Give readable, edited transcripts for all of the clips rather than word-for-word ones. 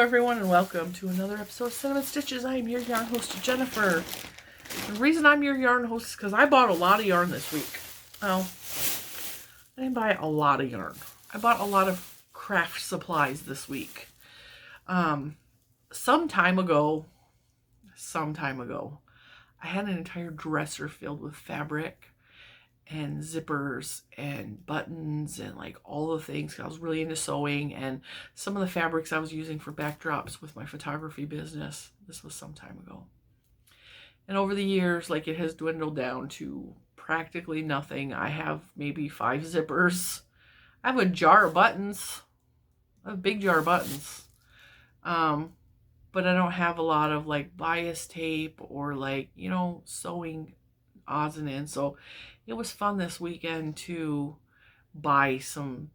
everyone, and welcome to another episode of Cinnamon Stitches. I am your yarn host, Jennifer. The reason I'm your yarn host is because I bought a lot of yarn this week. Well, I didn't buy a lot of yarn. I bought a lot of craft supplies this week. Some time ago, I had an entire dresser filled with fabric and zippers and buttons and like all the things, 'cause I was really into sewing, and some of the fabrics I was using for backdrops with my photography business. This was some time ago. And over the years, like, it has dwindled down to practically nothing. I have maybe 5 zippers. I have a jar of buttons, a big jar of buttons. But I don't have a lot of like bias tape or like, sewing odds and ends. So it was fun this weekend to buy some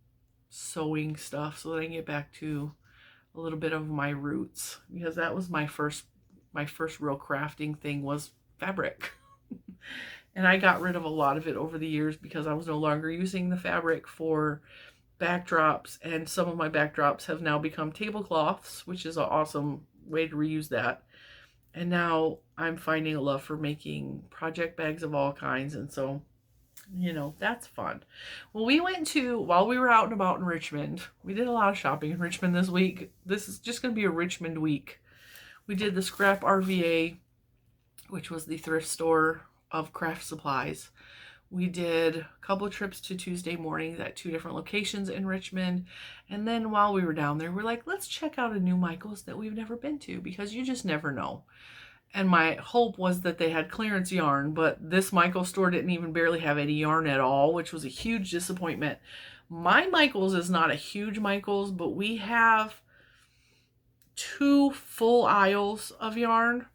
sewing stuff so that I can get back to a little bit of my roots, because that was my first real crafting thing was fabric. And I got rid of a lot of it over the years because I was no longer using the fabric for backdrops, and some of my backdrops have now become tablecloths, which is an awesome way to reuse that. And now I'm finding a love for making project bags of all kinds, and so that's fun. Well, while we were out and about in Richmond, we did a lot of shopping in Richmond this week. This is just going to be a Richmond week. We did the Scrap RVA, which was the thrift store of craft supplies. We did a couple of trips to Tuesday mornings at 2 different locations in Richmond. And then while we were down there, we're like, let's check out a new Michael's that we've never been to, because you just never know. And my hope was that they had clearance yarn, but this Michael's store didn't even barely have any yarn at all, which was a huge disappointment. My Michael's is not a huge Michael's, but we have 2 full aisles of yarn.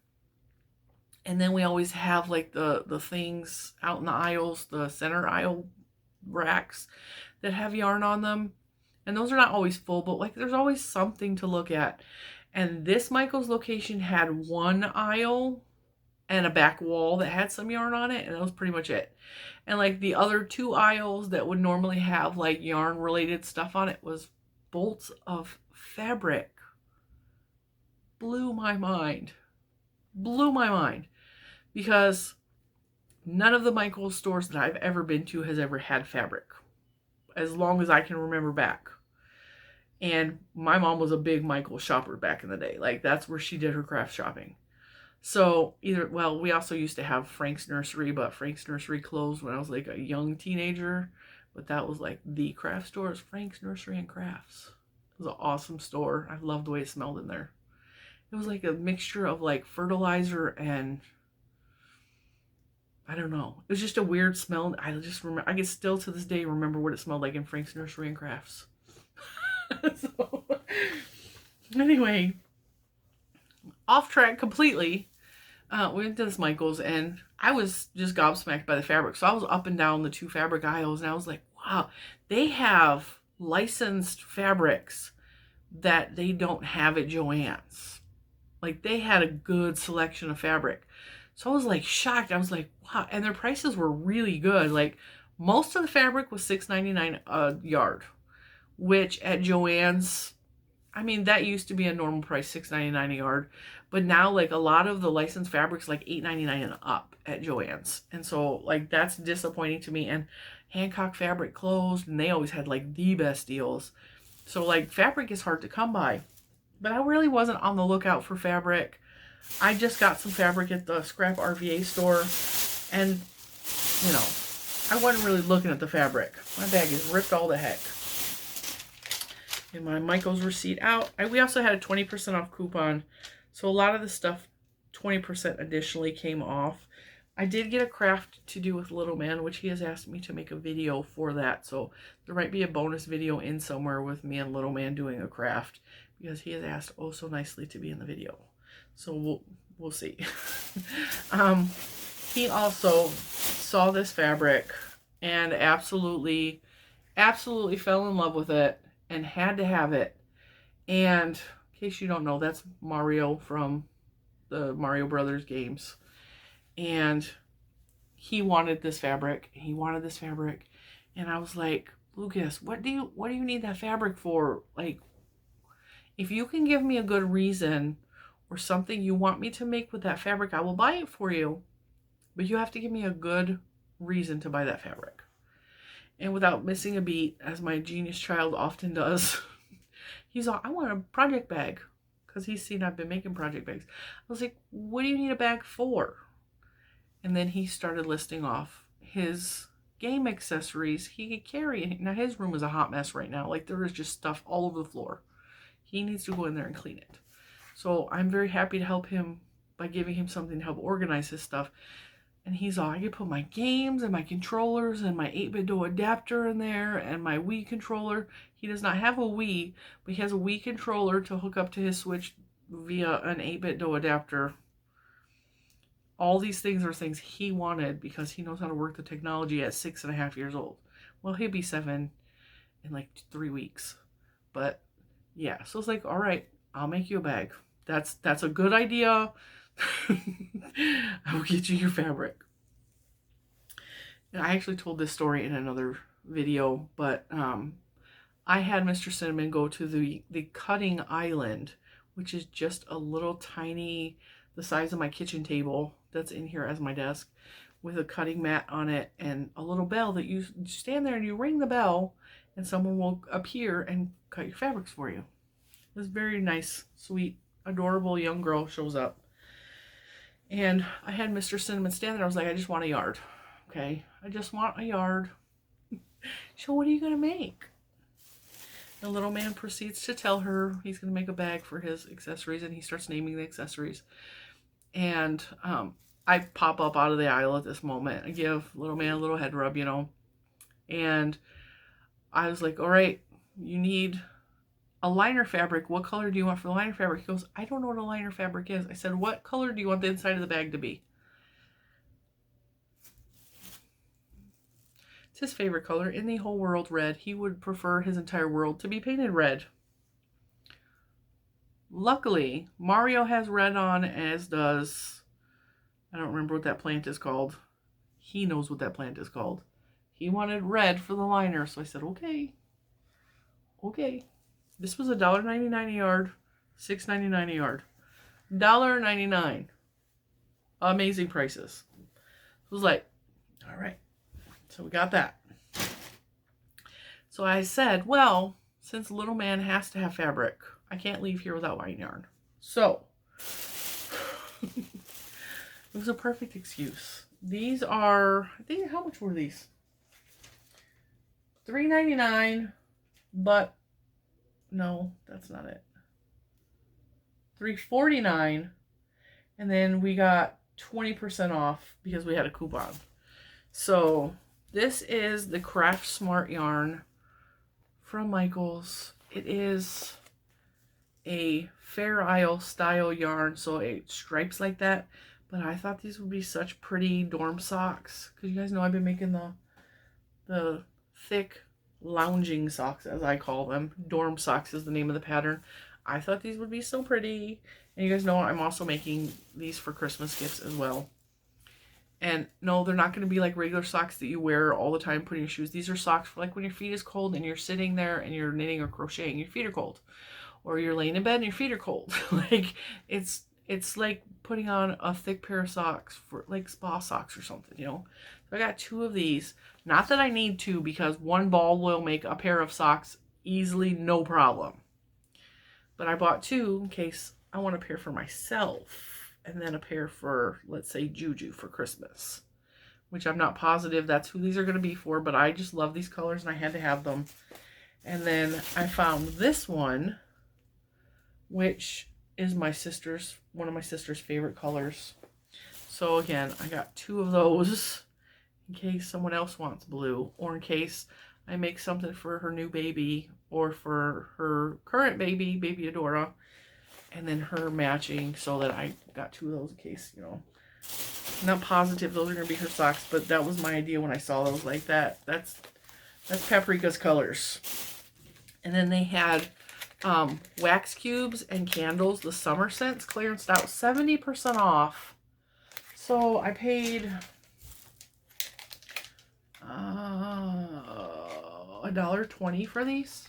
And then we always have like the things out in the aisles, the center aisle racks that have yarn on them. And those are not always full, but like there's always something to look at. And this Michael's location had 1 aisle and a back wall that had some yarn on it, and that was pretty much it. And like the other 2 aisles that would normally have like yarn related stuff on it was bolts of fabric. Blew my mind. Because none of the Michael's stores that I've ever been to has ever had fabric, as long as I can remember back. And my mom was a big Michael's shopper back in the day. Like, that's where she did her craft shopping. So we also used to have Frank's Nursery, but Frank's Nursery closed when I was like a young teenager. But that was like the craft store, is Frank's Nursery and Crafts. It was an awesome store. I loved the way it smelled in there. It was like a mixture of like fertilizer and I don't know. It was just a weird smell. I just remember, I can still to this day remember what it smelled like in Frank's Nursery and Crafts. So, anyway, off track completely. We went to this Michael's and I was just gobsmacked by the fabric. So I was up and down the 2 fabric aisles and I was like, wow, they have licensed fabrics that they don't have at Joann's. Like, they had a good selection of fabric. So I was like shocked. I was like, wow. And their prices were really good. Like, most of the fabric was $6.99 a yard, which at Joann's, I mean, that used to be a normal price, $6.99 a yard. But now, like, a lot of the licensed fabrics, like $8.99 and up at Joann's. And so, like, that's disappointing to me. And Hancock Fabric closed, and they always had, like, the best deals. So, like, fabric is hard to come by. But I really wasn't on the lookout for fabric. I just got some fabric at the Scrap RVA store, and, I wasn't really looking at the fabric. My bag is ripped all the heck. And my Michael's receipt out. We also had a 20% off coupon, so a lot of the stuff, 20% additionally came off. I did get a craft to do with Little Man, which he has asked me to make a video for that, so there might be a bonus video in somewhere with me and Little Man doing a craft, because he has asked oh so nicely to be in the video. So we'll see. He also saw this fabric and absolutely fell in love with it and had to have it. And in case you don't know, that's Mario from the Mario Brothers games. And he wanted this fabric. And I was like, Lucas, what do you need that fabric for? Like, If you can give me a good reason or something you want me to make with that fabric, I will buy it for you. But you have to give me a good reason to buy that fabric. And without missing a beat, as my genius child often does, he's all, I want a project bag. Because he's seen I've been making project bags. I was like, what do you need a bag for? And then he started listing off his game accessories he could carry. Now his room is a hot mess right now. Like there is just stuff all over the floor. He needs to go in there and clean it. So I'm very happy to help him by giving him something to help organize his stuff. And he's all, I can put my games and my controllers and my 8-bit Do adapter in there and my Wii controller. He does not have a Wii, but he has a Wii controller to hook up to his Switch via an 8-bit Do adapter. All these things are things he wanted because he knows how to work the technology at 6.5 years old. Well, he'll be 7 in like 3 weeks. But yeah, so it's like, all right, I'll make you a bag. That's a good idea. I will get you your fabric. And I actually told this story in another video, but I had Mr. Cinnamon go to the cutting island, which is just a little tiny, the size of my kitchen table that's in here as my desk, with a cutting mat on it and a little bell that you stand there and you ring the bell and someone will appear and cut your fabrics for you. This very nice, sweet, adorable young girl shows up. And I had Mr. Cinnamon stand there. I was like, I just want a yard. Okay, I just want a yard. So what are you going to make? The little man proceeds to tell her he's going to make a bag for his accessories, and he starts naming the accessories. And I pop up out of the aisle at this moment. I give little man a little head rub, you know. And I was like, all right, you need a liner fabric. What color do you want for the liner fabric? He goes, I don't know what a liner fabric is. I said, what color do you want the inside of the bag to be? It's his favorite color in the whole world, red. He would prefer his entire world to be painted red. Luckily, Mario has red on, as does, I don't remember what that plant is called. He knows what that plant is called. He wanted red for the liner, so I said, okay. Okay. This was $1.99 a yard, $6.99 a yard. $1.99. Amazing prices. It was like, all right. So we got that. So I said, well, since little man has to have fabric, I can't leave here without white yarn. So it was a perfect excuse. These are, I think, how much were these? $3.99, but no, that's not it. $3.49, and then we got 20% off because we had a coupon. So this is the Craft Smart yarn from Michaels. It is a Fair Isle style yarn, so it stripes like that. But I thought these would be such pretty dorm socks, because you guys know I've been making the thick lounging socks, as I call them. Dorm socks is the name of the pattern. I thought these would be so pretty. And you guys know I'm also making these for Christmas gifts as well. And no, they're not going to be like regular socks that you wear all the time putting your shoes. These are socks for like when your feet is cold and you're sitting there and you're knitting or crocheting, your feet are cold. Or you're laying in bed and your feet are cold. Like it's like putting on a thick pair of socks for like spa socks or something, you know. So I got 2 of these. Not that I need to, because one ball will make a pair of socks easily, no problem. But I bought 2 in case I want a pair for myself. And then a pair for, let's say, Juju for Christmas. Which I'm not positive that's who these are going to be for. But I just love these colors and I had to have them. And then I found this one, which is one of my sister's favorite colors. So again, I got 2 of those in case someone else wants blue, or in case I make something for her new baby, or for her current baby, baby Adora, and then her matching, so that I got 2 of those in case, you know. I'm not positive those are going to be her socks, but that was my idea when I saw those like that. That's Paprika's colors. And then they had wax cubes and candles, the summer scents clearanced out 70% off. So I paid $1.20 for these.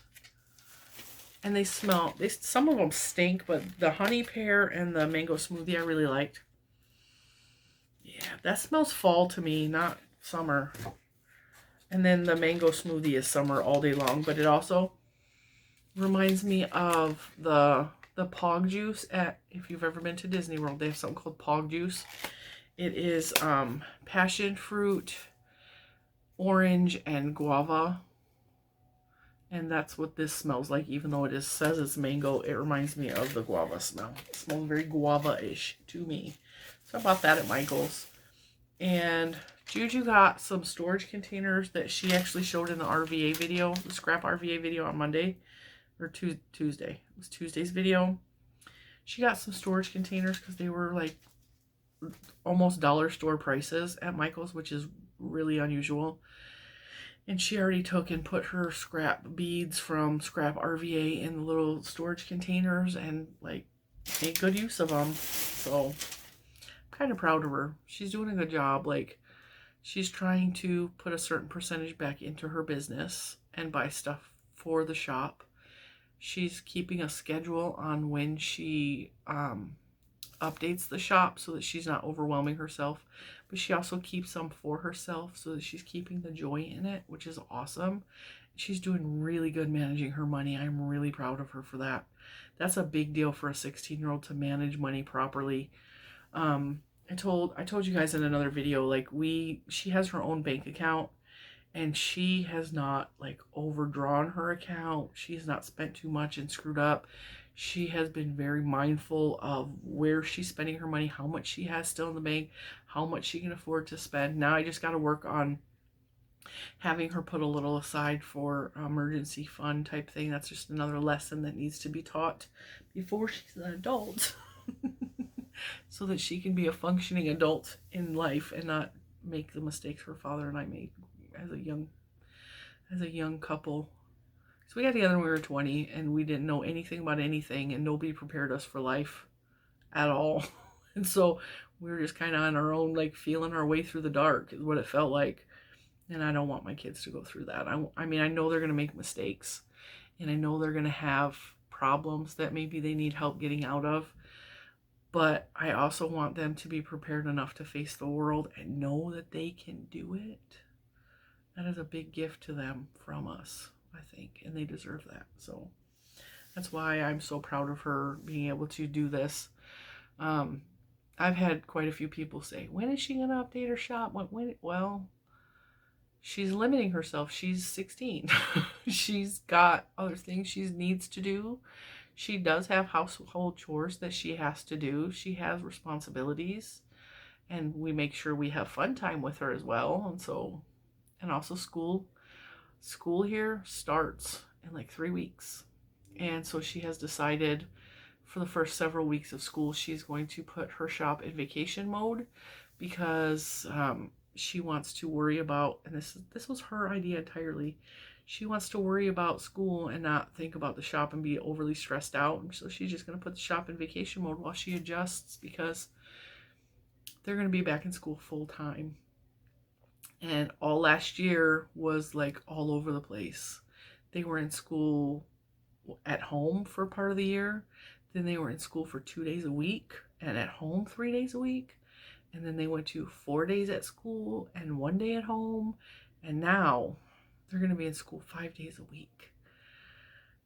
And they smell, some of them stink, but the honey pear and the mango smoothie I really liked. Yeah, that smells fall to me, not summer. And then the mango smoothie is summer all day long, but it also reminds me of the Pog juice at, if you've ever been to Disney World, they have something called Pog juice. It is passion fruit, orange, and guava. And that's what this smells like. Even though it says it's mango, it reminds me of the guava smell. It smells very guava-ish to me. So I bought that at Michael's. And Juju got some storage containers that she actually showed in the RVA video, the scrap RVA video on Monday. Or Tuesday. It was Tuesday's video. She got some storage containers because they were like almost dollar store prices at Michael's, which is really unusual. And she already took and put her scrap beads from scrap RVA in the little storage containers and like made good use of them. So I'm kind of proud of her. She's doing a good job. Like, she's trying to put a certain percentage back into her business and buy stuff for the shop. She's keeping a schedule on when she updates the shop so that she's not overwhelming herself. But she also keeps some for herself so that she's keeping the joy in it, which is awesome. She's doing really good managing her money. I'm really proud of her for that. That's a big deal for a 16-year-old to manage money properly. I told you guys in another video, like she has her own bank account. And she has not like overdrawn her account. She's not spent too much and screwed up. She has been very mindful of where she's spending her money, how much she has still in the bank, how much she can afford to spend. Now I just got to work on having her put a little aside for emergency fund type thing. That's just another lesson that needs to be taught before she's an adult. So that she can be a functioning adult in life and not make the mistakes her father and I made as a young couple. So we got together when we were 20 and we didn't know anything about anything and nobody prepared us for life at all. And so we were just kind of on our own, like feeling our way through the dark is what it felt like. And I don't want my kids to go through that. I mean, I know they're going to make mistakes and I know they're going to have problems that maybe they need help getting out of. But I also want them to be prepared enough to face the world and know that they can do it. That is a big gift to them from us, I think, and they deserve that. So that's why I'm so proud of her being able to do this. I've had quite a few people say, when is she going to update her shop? Well, she's limiting herself. She's 16. She's got other things she needs to do. She does have household chores that she has to do. She has responsibilities, and we make sure we have fun time with her as well. And also school here starts in like 3 weeks. And so she has decided for the first several weeks of school, she's going to put her shop in vacation mode because she wants to worry about, and this was her idea entirely, she wants to worry about school and not think about the shop and be overly stressed out. And so she's just going to put the shop in vacation mode while she adjusts because they're going to be back in school full time. And all last year was like all over the place. They were in school at home for part of the year. Then they were in school for 2 days a week and at home 3 days a week. And then they went to 4 days at school and 1 day at home. And now they're going to be in school 5 days a week.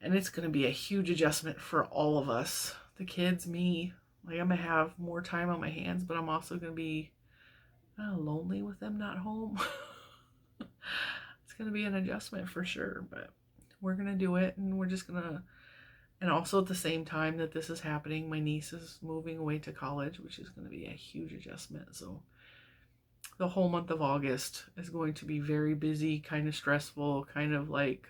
And it's going to be a huge adjustment for all of us. The kids, me. Like, I'm going to have more time on my hands, but I'm also going to be lonely with them not home. It's going to be an adjustment for sure, but we're going to do it, and we're just going to. And also at the same time that this is happening, my niece is moving away to college, which is going to be a huge adjustment. So the whole month of August is going to be very busy, kind of stressful, kind of like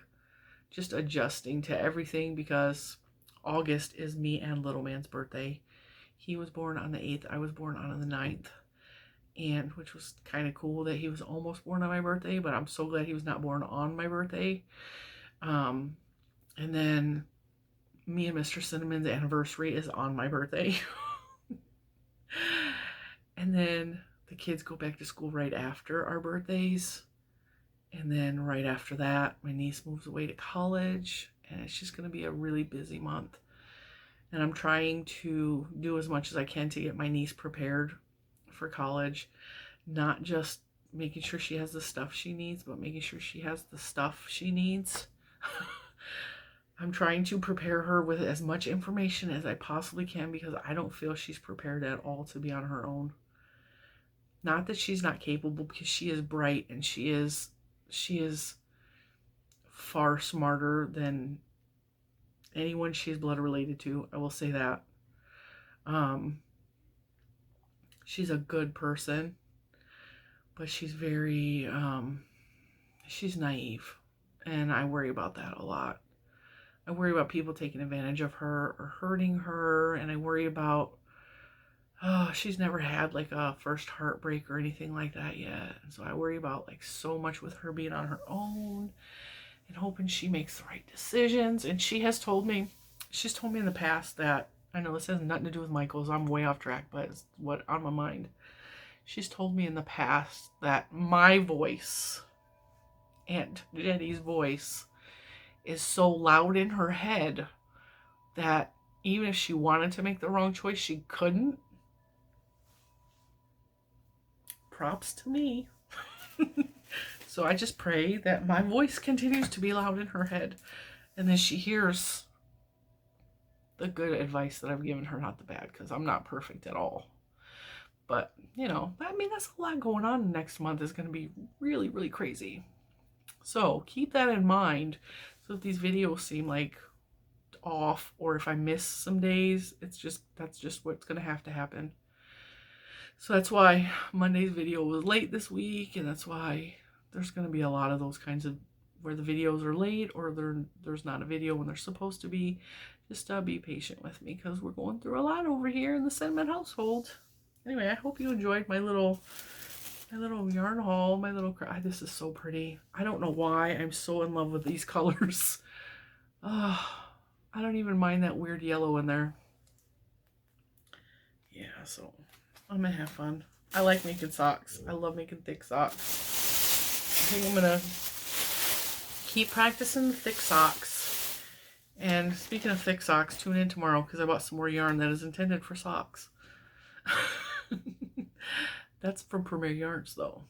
just adjusting to everything because August is me and little man's birthday. He was born on the 8th. I was born on the 9th. And which was kind of cool that he was almost born on my birthday, but I'm so glad he was not born on my birthday. And then me and Mr. Cinnamon's anniversary is on my birthday. And then the kids go back to school right after our birthdays. And then right after that, my niece moves away to college. and it's just going to be a really busy month. And I'm trying to do as much as I can to get my niece prepared for college. Not just making sure she has the stuff she needs, but making sure she has the stuff she needs. I'm trying to prepare her with as much information as I possibly can, because I don't feel she's prepared at all to be on her own. Not that she's not capable, because she is bright, and she is far smarter than anyone she's blood related to. I will say that. She's a good person, but she's very, she's naive, and I worry about that a lot. I worry about people taking advantage of her or hurting her, and I worry about, she's never had like a first heartbreak or anything like that yet. And so I worry about like so much with her being on her own and hoping she makes the right decisions. And she's told me in the past that, I know this has nothing to do with Michael's, I'm way off track, but it's what on my mind. She's told me in the past that my voice and Jenny's voice is so loud in her head that even if she wanted to make the wrong choice, she couldn't. Props to me. So I just pray that my voice continues to be loud in her head, and then she hears the good advice that I've given her, not the bad, because I'm not perfect at all. But, you know, I mean, that's a lot going on. Next month is going to be really, really crazy. So keep that in mind. So if these videos seem like off, or if I miss some days, that's just what's going to happen. So that's why Monday's video was late this week, and that's why there's going to be a lot of those kinds of where the videos are late, or there's not a video when they're supposed to be. Just be patient with me, because we're going through a lot over here in the Cinnamon household. Anyway, I hope you enjoyed my little yarn haul, my little this is so pretty. I don't know why I'm so in love with these colors. I don't even mind that weird yellow in there. Yeah, so I'm gonna have fun. I like making socks. I love making thick socks. I think I'm gonna keep practicing the thick socks. And speaking of thick socks, tune in tomorrow, because I bought some more yarn that is intended for socks. That's from Premier Yarns, though.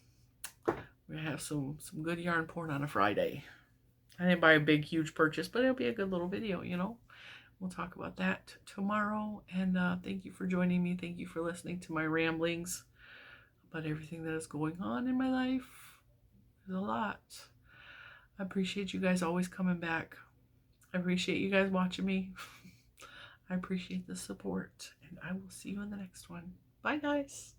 We're gonna have some good yarn porn on a Friday. I didn't buy a big, huge purchase, but it'll be a good little video, you know. We'll talk about that tomorrow. And thank you for joining me. Thank you for listening to my ramblings about everything that is going on in my life. There's a lot. I appreciate you guys always coming back. I appreciate you guys watching me. I appreciate the support. And I will see you in the next one. Bye, guys.